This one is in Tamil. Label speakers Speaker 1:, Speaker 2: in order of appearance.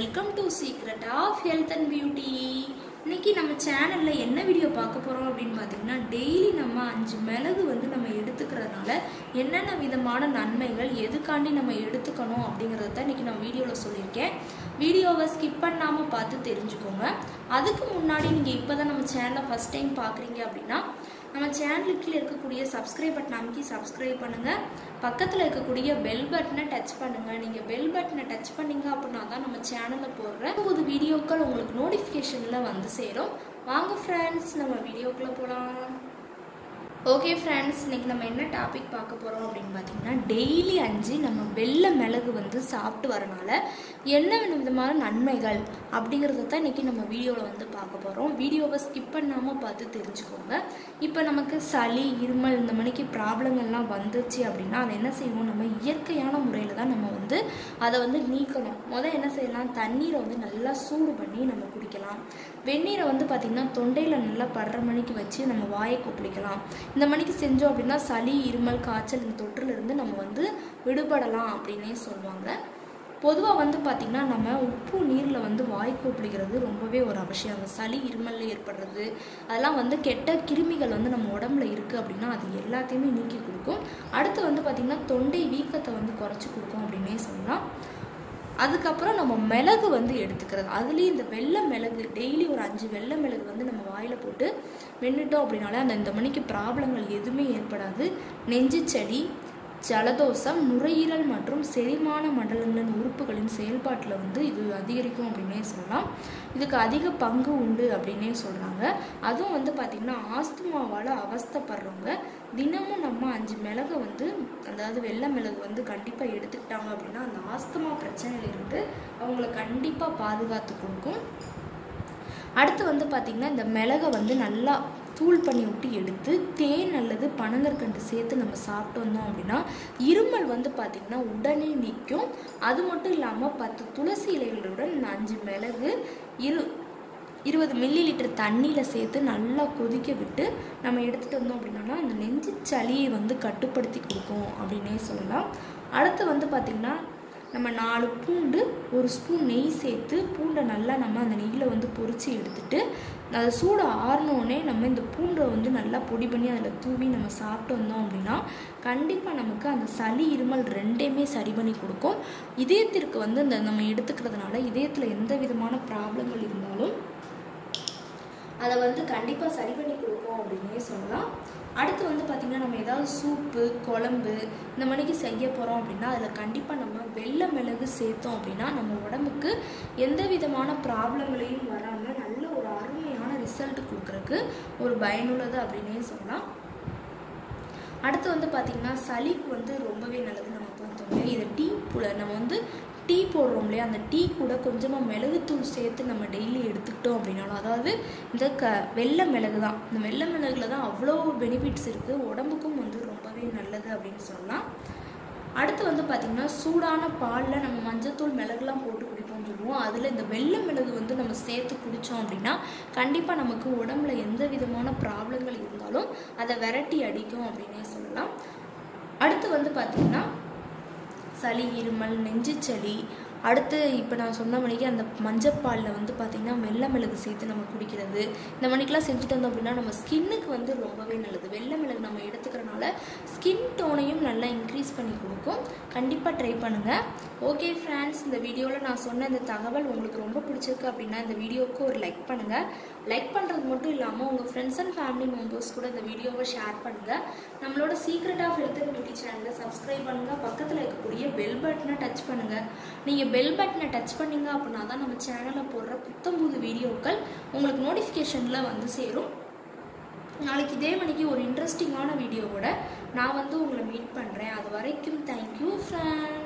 Speaker 1: Welcome to secret of health and beauty. இன்னைக்கு நம்ம சேனல்ல என்ன வீடியோ பார்க்க போறோம் அப்படின்னு பார்த்தீங்கன்னா, டெய்லி நம்ம 5 மிளகு நம்ம எடுத்துக்கிறதுனால என்னென்ன விதமான நன்மைகள், எதுக்காண்டி நம்ம எடுத்துக்கணும் அப்படிங்கறத தான் இன்னைக்கு நான் வீடியோல சொல்லியிருக்கேன். வீடியோவை ஸ்கிப் பண்ணாம பார்த்து தெரிஞ்சுக்கோங்க. அதுக்கு முன்னாடி நீங்க இப்பதான் நம்ம சேனலை ஃபர்ஸ்ட் டைம் பார்க்குறீங்க அப்படின்னா நம்ம சேனலுக்கு கீழே இருக்கக்கூடிய சப்ஸ்கிரைப் பட்டன் அமைக்கி சப்ஸ்கிரைப் பண்ணுங்க. பக்கத்தில் இருக்கக்கூடிய பெல் பட்டனை டச் பண்ணுங்க. நீங்க பெல் பட்டனை டச் பண்ணீங்க அப்படின்னா தான் நம்ம சேனல்ல போடுற புது வீடியோக்கள் உங்களுக்கு நோட்டிஃபிகேஷன்ல வந்து சேரும். வாங்க ஃப்ரெண்ட்ஸ், நம்ம வீடியோக்குள்ள போகலாம். ஓகே ஃப்ரெண்ட்ஸ், இன்னைக்கு நம்ம என்ன டாபிக் பார்க்க போகிறோம் அப்படின்னு பார்த்தீங்கன்னா, டெய்லி 5 நம்ம வெள்ளை மிளகு சாப்பிட்டு வரனால என்ன விதமான நன்மைகள் அப்படிங்கிறத தான் இன்றைக்கி நம்ம வீடியோவில் பார்க்க போகிறோம். வீடியோவை ஸ்கிப் பண்ணாமல் பார்த்து தெரிஞ்சுக்கோங்க. இப்போ நமக்கு சளி, இருமல் இந்த மணிக்கு ப்ராப்ளங்கள்லாம் வந்துச்சு அப்படின்னா அதை என்ன செய்வோம், நம்ம இயற்கையான முறையில் தான் நம்ம அதை நீக்கணும். என்ன செய்யலாம், தண்ணீரை நல்லா சூடு பண்ணி நம்ம குடிக்கலாம். வெந்நீரை பார்த்திங்கன்னா தொண்டையில் நல்லா படுற மணிக்கு வச்சு நம்ம வாயை கொப்பளிக்கலாம். இந்த மணிக்கு செஞ்சோம் அப்படின்னா சளி, இருமல், காய்ச்சல் இந்த தொற்றுலேருந்து நம்ம விடுபடலாம் அப்படின்னே சொல்லுவாங்க. பொதுவாக பார்த்திங்கன்னா நம்ம உப்பு நீரில் வாய் கொப்பளிக்கிறது ரொம்பவே ஒரு அவசியம். அந்த சளி, இருமலில் ஏற்படுறது அதெல்லாம் கெட்ட கிருமிகள் நம்ம உடம்புல இருக்குது அப்படின்னா அது எல்லாத்தையுமே நீக்கி கொடுக்கும். அடுத்து பார்த்திங்கன்னா தொண்டை வீக்கத்தை குறைச்சி கொடுக்கும் அப்படின்னே சொல்லலாம். அதுக்கப்புறம் நம்ம மிளகு எடுத்துக்கிறது, அதுலேயும் இந்த வெள்ளை மிளகு டெய்லி ஒரு 5 வெள்ளை மிளகு நம்ம வாயில் போட்டு மென்னுட்டோம் அப்படின்னாலே இந்த மணிக்கு ப்ராப்ளங்கள் எதுவுமே ஏற்படாது. நெஞ்சு சளி, ஜலதோஷம், நுரையீரல் மற்றும் செரிமான மண்டலங்களின் உறுப்புகளின் செயல்பாட்டில் இது அதிகரிக்கும் அப்படின்னே சொல்லலாம். இதுக்கு அதிக பங்கு உண்டு அப்படின்னே சொல்கிறாங்க. அதுவும் பார்த்திங்கன்னா ஆஸ்துமாவால் அவஸ்தைப்படுறவங்க தினமும் நம்ம 5 மிளகை அதாவது வெள்ளை மிளகு கண்டிப்பாக எடுத்துக்கிட்டாங்க அப்படின்னா அந்த ஆஸ்துமா பிரச்சனையிலிருந்து அவங்கள கண்டிப்பாக பாதுகாத்து கொடுக்கும். அடுத்து பார்த்திங்கன்னா இந்த மிளகை நல்லா தூள் பண்ணி விட்டு எடுத்து தேன் அல்லது பனங்கற்கண்டு சேர்த்து நம்ம சாப்பிட்டு வந்தோம் அப்படின்னா இருமல் பார்த்திங்கன்னா உடனே நிற்கும். அது மட்டும் இல்லாமல் 10 துளசி இலைகளுடன் 5 மிளகு 20 மில்லிலிட்டர் தண்ணியில் சேர்த்து நல்லா கொதிக்க விட்டு நம்ம எடுத்துகிட்டு வந்தோம் அப்படின்னா அந்த நெஞ்சு சளியை கட்டுப்படுத்தி கொடுக்கும் அப்படின்னே சொல்லலாம். அடுத்து பார்த்திங்கன்னா நம்ம 4 பூண்டு, 1 ஸ்பூன் நெய் சேர்த்து பூண்டை நல்லா நம்ம அந்த நெய்யில் பொரித்து எடுத்துட்டு அதை சூடு ஆறினோடனே நம்ம இந்த பூண்டை நல்லா பொடி பண்ணி அதில் தூவி நம்ம சாப்பிட்டு வந்தோம் அப்படின்னா கண்டிப்பாக நமக்கு அந்த சளி, இருமல் ரெண்டையுமே சரி பண்ணி கொடுக்கும். இதயத்திற்கு இந்த நம்ம எடுத்துக்கிறதுனால இதயத்தில் எந்த விதமான ப்ராப்ளங்கள் இருந்தாலும் அதை கண்டிப்பாக சரி பண்ணி கொடுக்கும் அப்படின்னே சொல்லலாம். அடுத்து பார்த்திங்கன்னா நம்ம ஏதாவது சூப்பு, குழம்பு இந்த மணிக்கு செய்ய போகிறோம் அப்படின்னா அதில் கண்டிப்பாக நம்ம வெள்ளை மிளகு சேர்த்தோம் அப்படின்னா நம்ம உடம்புக்கு எந்த விதமான ப்ராப்ளங்களையும் வராமல் நல்ல ஒரு அருமையான ரிசல்ட் கொடுக்குறதுக்கு ஒரு பயனுள்ளது அப்படின்னே சொல்லலாம். அடுத்து பார்த்திங்கன்னா சளிக்கு ரொம்பவே நல்லது. நம்ம பார்த்தோம் இதை டீ கூட நம்ம டீ போடுறோம் இல்லையா, அந்த டீ கூட கொஞ்சமாக மிளகுத்தூள் சேர்த்து நம்ம டெய்லி எடுத்துக்கிட்டோம் அப்படின்னாலும், அதாவது இந்த வெள்ளை மிளகு தான், இந்த வெள்ளை மிளகுல தான் அவ்வளோ பெனிஃபிட்ஸ் இருக்குது, உடம்புக்கும் ரொம்பவே நல்லது அப்படின்னு சொல்லலாம். அடுத்து பார்த்திங்கன்னா சூடான பாலில் நம்ம மஞ்சத்தூள், மிளகுலாம் போட்டு குடிப்போம்னு சொல்லுவோம். அதில் இந்த வெள்ளை மிளகு நம்ம சேர்த்து குடித்தோம் அப்படின்னா கண்டிப்பாக நமக்கு உடம்புல எந்த விதமான ப்ராப்ளங்கள் இருந்தாலும் அதை விரட்டி அடிக்கும் அப்படின்னே சொல்லலாம். அடுத்து பார்த்திங்கன்னா சளி, இருமல், நெஞ்சு சளி, அடுத்து இப்போ நான் சொன்ன மணிக்கு அந்த மஞ்சப்பாலில் பார்த்திங்கன்னா வெள்ளை மிளகு சேர்த்து நம்ம குடிக்கிறது இந்த மணிக்கெலாம் செஞ்சுட்டு வந்தோம் அப்படின்னா நம்ம ஸ்கின்னுக்கு ரொம்பவே நல்லது. வெள்ளை மிளகு நம்ம எடுத்துக்கிறனால ஸ்கின் டோனையும் நல்லா இன்க்ரீஸ் பண்ணி கொடுக்கும். கண்டிப்பாக ட்ரை பண்ணுங்கள். ஓகே ஃப்ரெண்ட்ஸ், இந்த வீடியோவில் நான் சொன்ன இந்த தகவல் உங்களுக்கு ரொம்ப பிடிச்சிருக்கு அப்படின்னா இந்த வீடியோவுக்கு ஒரு லைக் பண்ணுங்கள். லைக் பண்ணுறது மட்டும் இல்லாமல் உங்கள் ஃப்ரெண்ட்ஸ் அண்ட் ஃபேமிலி மெம்பர்ஸ் கூட இந்த வீடியோவை ஷேர் பண்ணுங்கள். நம்மளோட secret of health and beauty சேனலை சப்ஸ்கிரைப் பண்ணுங்கள். பக்கத்தில் இருக்கக்கூடிய பெல் பட்டனை டச் பண்ணுங்கள். நீங்கள் பெல் பட்டனை டச் பண்ணிங்க அப்படின்னா தான் நம்ம சேனலில் போடுற புத்தம்புது வீடியோக்கள் உங்களுக்கு நோட்டிஃபிகேஷனில் சேரும். நாளைக்கு இதே மணிக்கு ஒரு இன்ட்ரெஸ்டிங்கான வீடியோவோட நான் உங்களை மீட் பண்ணுறேன். அது வரைக்கும் தேங்க்யூ ஃப்ரெண்ட்ஸ்.